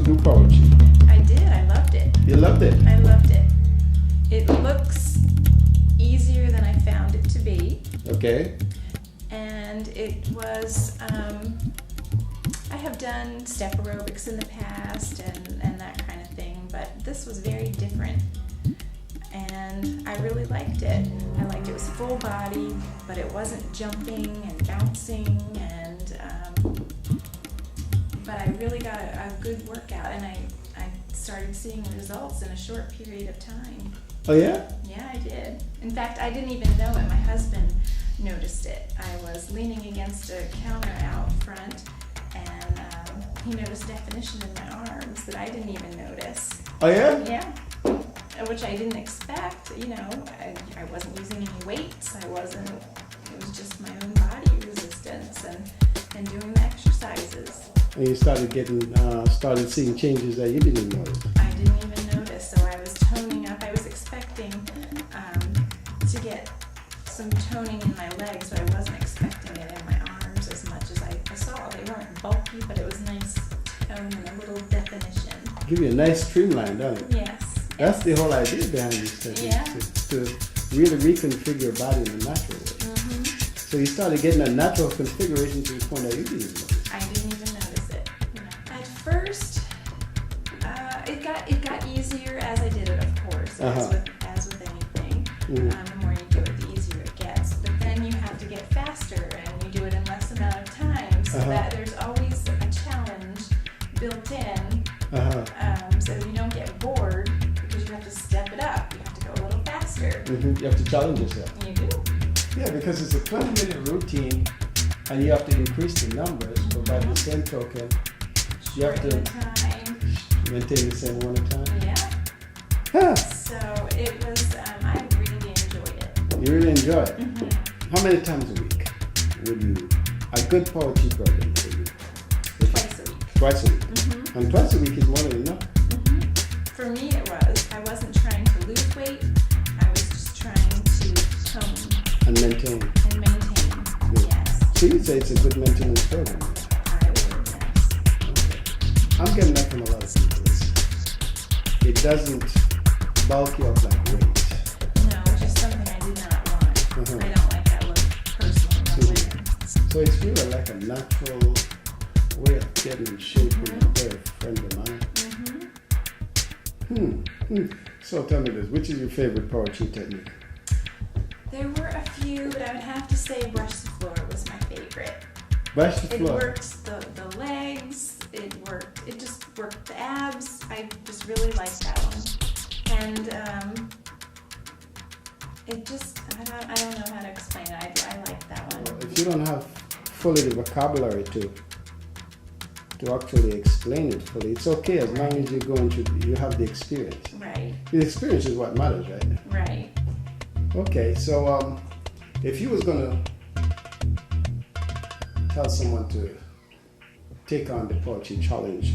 do poetry? I did. I loved it. You loved it? I loved it. It looks easier than I found it to be. Okay. And it was, I have done step aerobics in the past and that kind of thing, but this was very different. And I really liked it. I liked it was full body, but it wasn't jumping and bouncing, and but I really got a good workout, and I started seeing results in a short period of time. Oh yeah? Yeah, I did. In fact, I didn't even know it. My husband noticed it. I was leaning against a counter out front, and he noticed definition in my arms that I didn't even notice. Oh yeah? Yeah. Which I didn't expect, you know. I wasn't using any weights. It was just my own body resistance and doing the exercises. And you started seeing changes that you didn't notice. I didn't even notice, so I was toning up. I was expecting to get some toning in my legs, but I wasn't expecting it in my arms as much as I saw. They weren't bulky, but it was nice tone and a little definition. Give you a nice streamline, don't it? Yes. That's the whole idea behind this technique, Yeah. to really reconfigure your body in a natural way. Mm-hmm. So you started getting a natural configuration to the point that you didn't even notice. I didn't even notice it. At first, it got easier as I did it, of course, as with anything. Mhm. The more you do it, the easier it gets. But then you have to get faster, and you do it in less amount of time, so that there's always a challenge built in, so you don't get bored because you have to step it up. You have to go a little faster. You have to challenge yourself. You do. Yeah, because it's a 20-minute routine, and you have to increase the numbers, but by the same token, you have Shorten to the time. maintain the same amount of time. Yeah. Huh. So it was. I really enjoyed it. You really enjoy it. Mm-hmm. How many times a week would you, a good poetry program for you? Twice a week. Twice a week. Mm-hmm. And twice a week is more than enough. Mm-hmm. For me, it was. I wasn't trying to lose weight. I was just trying to tone And maintain. and maintain. Yeah. Yes. So you'd say it's a good maintenance program. I would. Yes. I'm getting that from a lot of people. It doesn't bulk you up like weight. No, which is something I did not want. I don't like that look personally on women. So it's really like a natural way of getting in shape in a very friendly manner. So tell me this, which is your favorite poetry technique? There were a few, but I would have to say brush the floor was my favorite. Brush the It floor. worked the legs, it just worked the abs. I just really liked that one. And it just, I don't know how to explain it. I like that one. If you don't have fully the vocabulary to actually explain it fully, it's okay as long as you're going through, you have the experience. Right, The experience is what matters, right? right. Okay, so if you was gonna tell someone to take on the poetry challenge,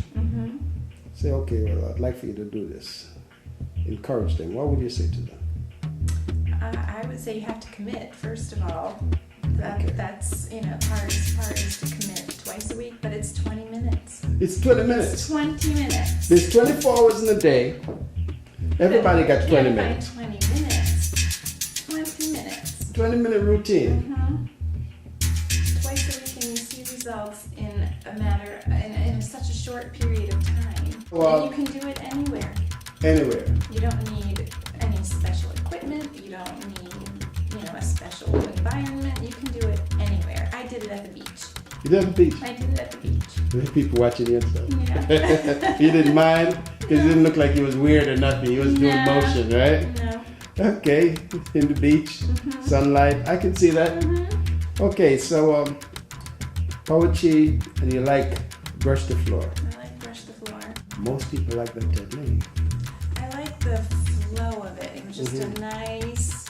say, okay, well, I'd like for you to do this. Encourage them. What would you say to them? I would say you have to commit, first of all. That's, hardest part is to commit twice a week, but it's 20 minutes. It's 20 It's minutes. 20 minutes. There's 24 hours in a day. Everybody got 20 Can't minutes. find 20 minutes. 20 minutes. 20-minute routine. Twice a week, and you see results in a matter, in such a short period of time. Well- And you can do it anywhere. Anywhere. You don't need any special equipment. You don't need, a special environment. You can do it anywhere. I did it at the beach. You did at the beach. I did it at the beach. There's people watching you and stuff. Yeah. You didn't mind? Because it didn't look like he was weird or nothing. He was doing No. motion, right? No. Okay, in the beach, sunlight. I can see that. Okay, so poetry, and you like brush the floor. I like brush the floor. Most people like that technique. I like the flow of it. It was just a nice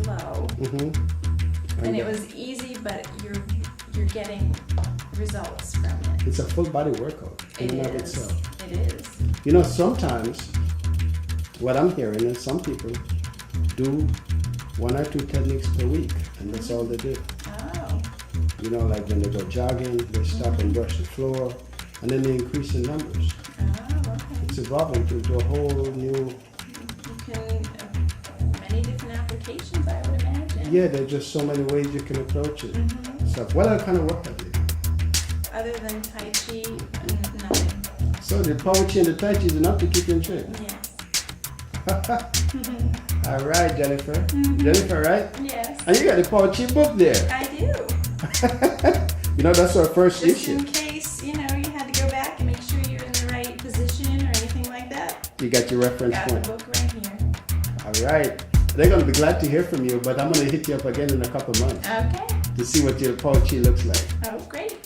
flow. And it was easy, but you're getting results from it. It's a full body workout in It and of is. itself. It is. Sometimes what I'm hearing is some people do 1 or 2 techniques per week, and that's all they do. Oh. Like when they go jogging, they stop and brush the floor, and then they increase the numbers. it's evolving into a whole new. You can many different applications, I would imagine. Yeah, there's just so many ways you can approach it. Mm-hmm. So, what other kind of work have you done? Other than Tai Chi, nothing. So the poetry and the Tai Chi is enough to keep you in shape. Yes. All right, Jennifer. Jennifer, right? Yes. And you got the poetry book there. I do. You know, that's our first Just issue. in case, you had to go back and make sure you're in the right position or anything like that. You got your reference Got point. the book right here. All right. They're going to be glad to hear from you, but I'm going to hit you up again in a couple months Okay. to see what your poetry looks like. Oh, great.